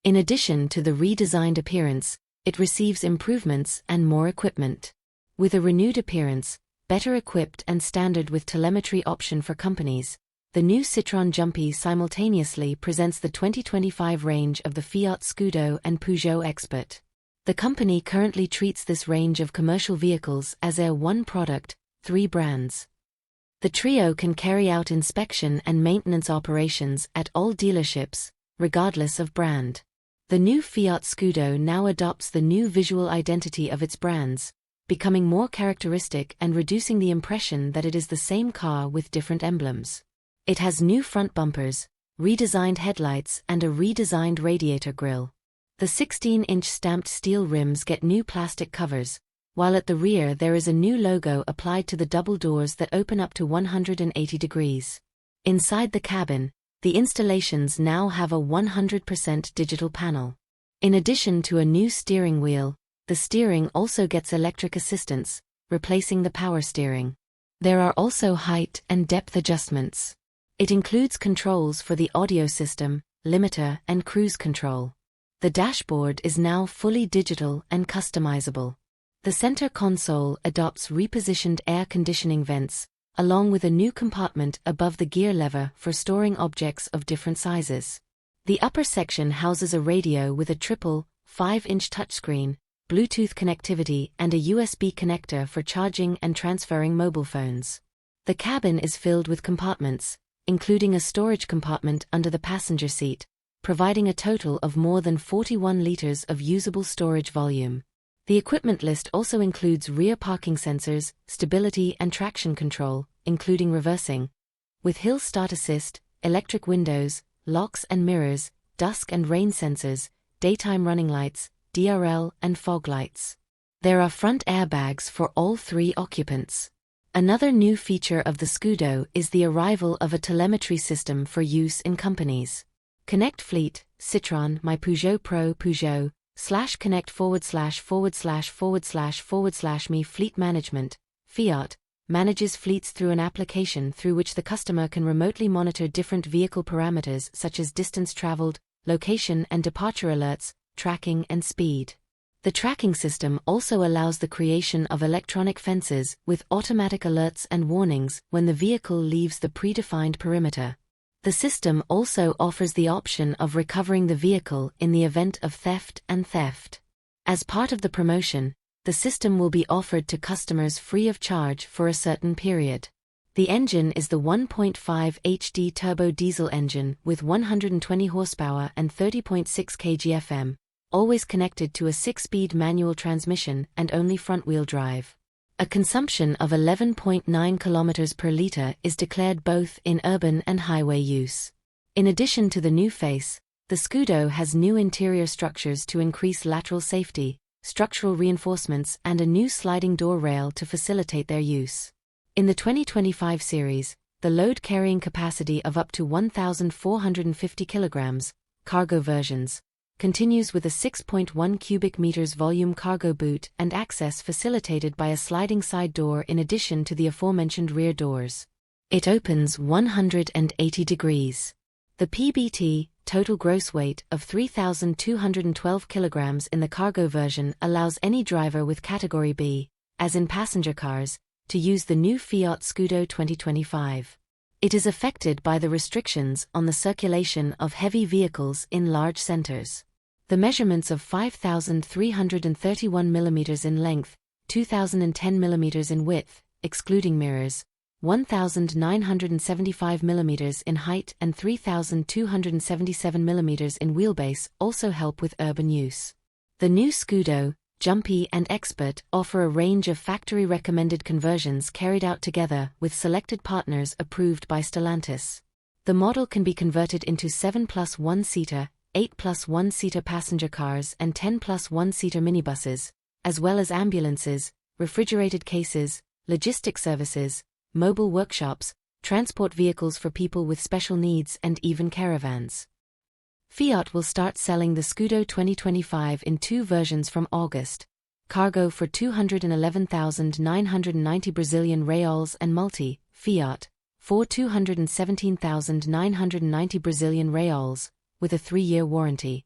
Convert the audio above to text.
In addition to the redesigned appearance, it receives improvements and more equipment. With a renewed appearance, better equipped and standard with telemetry option for companies, the new Citroën Jumpy simultaneously presents the 2025 range of the Fiat Scudo and Peugeot Expert. The company currently treats this range of commercial vehicles as a one product, three brands. The trio can carry out inspection and maintenance operations at all dealerships, regardless of brand. The new Fiat Scudo now adopts the new visual identity of its brands, becoming more characteristic and reducing the impression that it is the same car with different emblems. It has new front bumpers, redesigned headlights and a redesigned radiator grille. The 16-inch stamped steel rims get new plastic covers, while at the rear there is a new logo applied to the double doors that open up to 180 degrees. Inside the cabin, the installations now have a 100% digital panel. In addition to a new steering wheel, the steering also gets electric assistance, replacing the power steering. There are also height and depth adjustments. It includes controls for the audio system, limiter and cruise control. The dashboard is now fully digital and customizable. The center console adopts repositioned air conditioning vents, along with a new compartment above the gear lever for storing objects of different sizes. The upper section houses a radio with a triple, 5-inch touchscreen, Bluetooth connectivity and a USB connector for charging and transferring mobile phones. The cabin is filled with compartments, including a storage compartment under the passenger seat, providing a total of more than 41 liters of usable storage volume. The equipment list also includes rear parking sensors, stability and traction control, including reversing, with hill start assist, electric windows, locks and mirrors, dusk and rain sensors, daytime running lights, DRL and fog lights. There are front airbags for all three occupants. Another new feature of the Scudo is the arrival of a telemetry system for use in companies. Connect Fleet, Citroën My Peugeot Pro Peugeot, /connect//////////me Fleet Management, Fiat, manages fleets through an application through which the customer can remotely monitor different vehicle parameters such as distance traveled, location and departure alerts, tracking and speed. The tracking system also allows the creation of electronic fences with automatic alerts and warnings when the vehicle leaves the predefined perimeter. The system also offers the option of recovering the vehicle in the event of theft and theft. As part of the promotion, the system will be offered to customers free of charge for a certain period. The engine is the 1.5 HD turbo diesel engine with 120 horsepower and 30.6 kgfm, always connected to a 6-speed manual transmission and only front-wheel drive. A consumption of 11.9 kilometers per liter is declared both in urban and highway use. In addition to the new face, the Scudo has new interior structures to increase lateral safety, structural reinforcements and a new sliding door rail to facilitate their use. In the 2025 series, the load carrying capacity of up to 1,450 kilograms, cargo versions, continues with a 6.1 cubic meters volume cargo boot and access facilitated by a sliding side door in addition to the aforementioned rear doors. It opens 180 degrees. The PBT, total gross weight, of 3,212 kilograms in the cargo version allows any driver with Category B, as in passenger cars, to use the new Fiat Scudo 2025. It is affected by the restrictions on the circulation of heavy vehicles in large centers. The measurements of 5,331 mm in length, 2,010 mm in width, excluding mirrors, 1,975 mm in height and 3,277 mm in wheelbase also help with urban use. The new Scudo, Jumpy and Expert offer a range of factory-recommended conversions carried out together with selected partners approved by Stellantis. The model can be converted into 7+1-seater, 8+1-seater passenger cars and 10+1-seater minibuses, as well as ambulances, refrigerated cases, logistics services, mobile workshops, transport vehicles for people with special needs and even caravans. Fiat will start selling the Scudo 2025 in two versions from August: cargo for 211,990 Brazilian reais and multi-Fiat for 217,990 Brazilian reais, with a 3-year warranty.